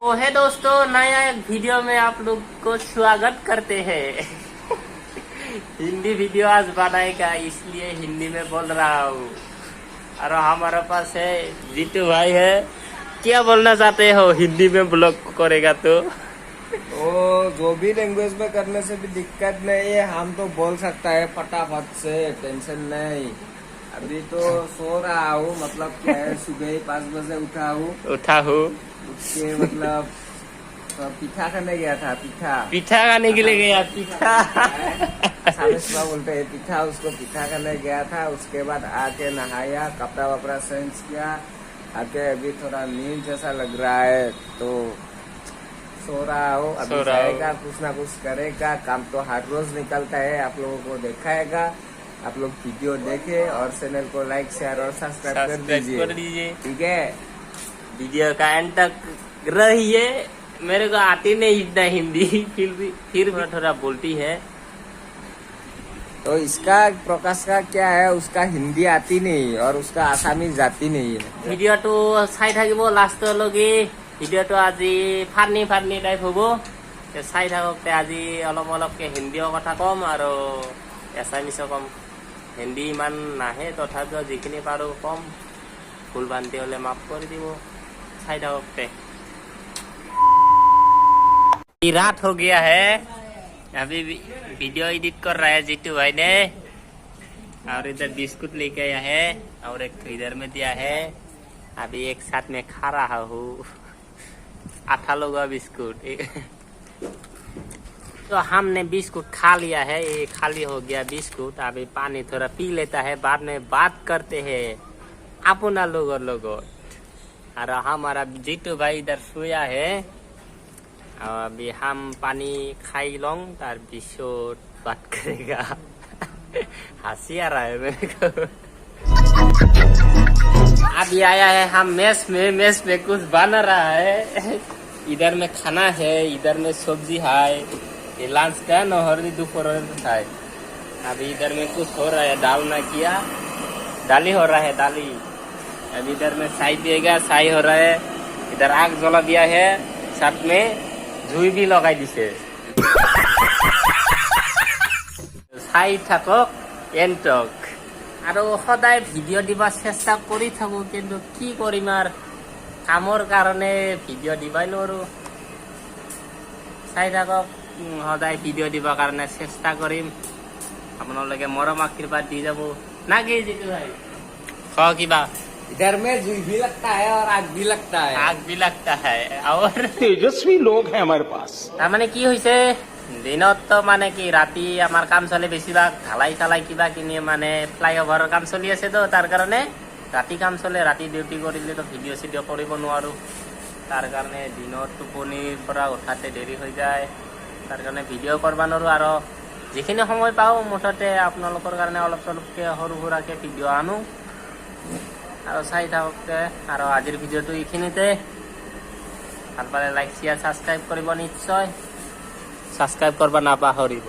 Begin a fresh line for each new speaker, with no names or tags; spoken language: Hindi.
तो है दोस्तों, नया एक वीडियो में आप लोग को स्वागत करते हैं। हिंदी वीडियो आज बनाएगा, इसलिए हिंदी में बोल रहा हूँ। और हमारे पास है जीतू भाई है। क्या बोलना चाहते हो हिंदी में ब्लॉग करेगा तो?
जो भी लैंग्वेज में करने से भी दिक्कत नहीं है, हम तो बोल सकता है फटाफट से, टेंशन नहीं। अभी तो सो रहा हूँ, मतलब क्या है, सुबह 5 बजे उठा हूँ। उसके मतलब पीठा खाने गया था।
पीठा खाने के लिए गया? पीठा
सामेश्वर बोलते हैं पीठा, उसको पीठा खाने गया था। उसके बाद आके नहाया, कपड़ा वपड़ा चेंज किया, आके अभी थोड़ा नींद जैसा लग रहा है तो सो रहा हूँ। अभी जाएगा, कुछ ना कुछ करेगा। काम तो हर रोज निकलता है, आप लोगों को दिखाएगा। आप लोग वीडियो देखे और चैनल को लाइक शेयर और सब्सक्राइब कर दीजिए, ठीक है।
वीडियो का एंड तक रहिए। मेरे को आती नहीं इतना हिंदी, फिर थोड़ा बोलती है।
तो इसका प्रकाश का क्या है, उसका हिंदी आती नहीं और उसका आसामी जाती नहीं है।
वीडियो तो চাই থাকিব লাষ্টলৈকে। ভিডিঅ'টো আজি ফানি টাইপ হ'ব। চাই থাকক। আজি অলপকে হিন্দীও কথা কম আৰু এছামিছো কম। হিন্দী ইমান নাহে, তথাপিও যিখিনি পাৰো কম। ভুল ভ্ৰান্তি হলে মাফ কৰি দিব। চাই থাকক। रात हो गया है, अभी वीडियो एडिट कर रहा है जीतू भाई ने। और इधर बिस्कुट लेके आया है और एक इधर में दिया है। अभी एक साथ में खा रहा हूँ। 8 लोग बिस्कुट। तो हमने बिस्कुट खा लिया है, ये खाली हो गया बिस्कुट। अभी पानी थोड़ा पी लेता है, बाद में बात करते हैं अपना लोग। और हमारा जीतू भाई इधर सोया है। अभी हम पानी खाई लों, तार पिछोट बात करेगा। हंसी आ रहा है मेरे को। अभी आया है हम मेस में कुछ बन रहा है। इधर में खाना है, इधर में सब्जी है। ये लंच का नहर दोपहर है। अभी इधर में कुछ हो रहा है, दाल ना किया, दाली हो रहा है, दाली। अभी इधर में साई देगा, साई हो रहा है। इधर आग जला दिया है, साथ में জুই বি লগাই দিছে। চাই থাকক এণ্টক। আৰু সদায় ভিডিঅ' দিব চেষ্টা কৰি থাকো, কিন্তু কি কৰিম আৰু কামৰ কাৰণে ভিডিঅ' দিবই নোৱাৰো। চাই থাকক, সদায় ভিডিঅ' দিবৰ কাৰণে চেষ্টা কৰিম। আপোনালোকে মৰম আশীৰ্বাদ দি যাব না কি জিতু ভাই? কিবা
इधर में जुई भी लगता है और आग भी लगता है।
और
तेजस्वी लोग हैं हमारे पास।
তাৰমানে কি হৈছে, দিনত মানে কি ৰাতি আমাৰ কাম চলে, বেছিভাগ ঢালাই চালাই কিবা কিনি মানে ফ্লাইঅভাৰৰ কাম চলি আছে। তো তাৰ কাৰণে ৰাতি কাম চলে, ৰাতি ডিউটি কৰিলে তো ভিডিঅ' চিডিঅ' কৰিব নোৱাৰো। তাৰ কাৰণে দিনত টোপনিৰ পৰা উঠাতে দেৰি হৈ যায়, তাৰ কাৰণে ভিডিঅ' কৰিব নোৱাৰো। আৰু যিখিনি সময় পাওঁ, মুঠতে আপোনালোকৰ কাৰণে অলপ চলপকে সৰু সুৰাকে ভিডিঅ' আনো আৰু চাই থাকক। আৰু আজিৰ ভিডিঅ'টো এইখিনিতে। ভাল পালে লাইক শ্বেয়াৰ ছাবস্ক্ৰাইব কৰিব, নিশ্চয় ছাবস্ক্ৰাইব কৰিব নাপাহৰিব।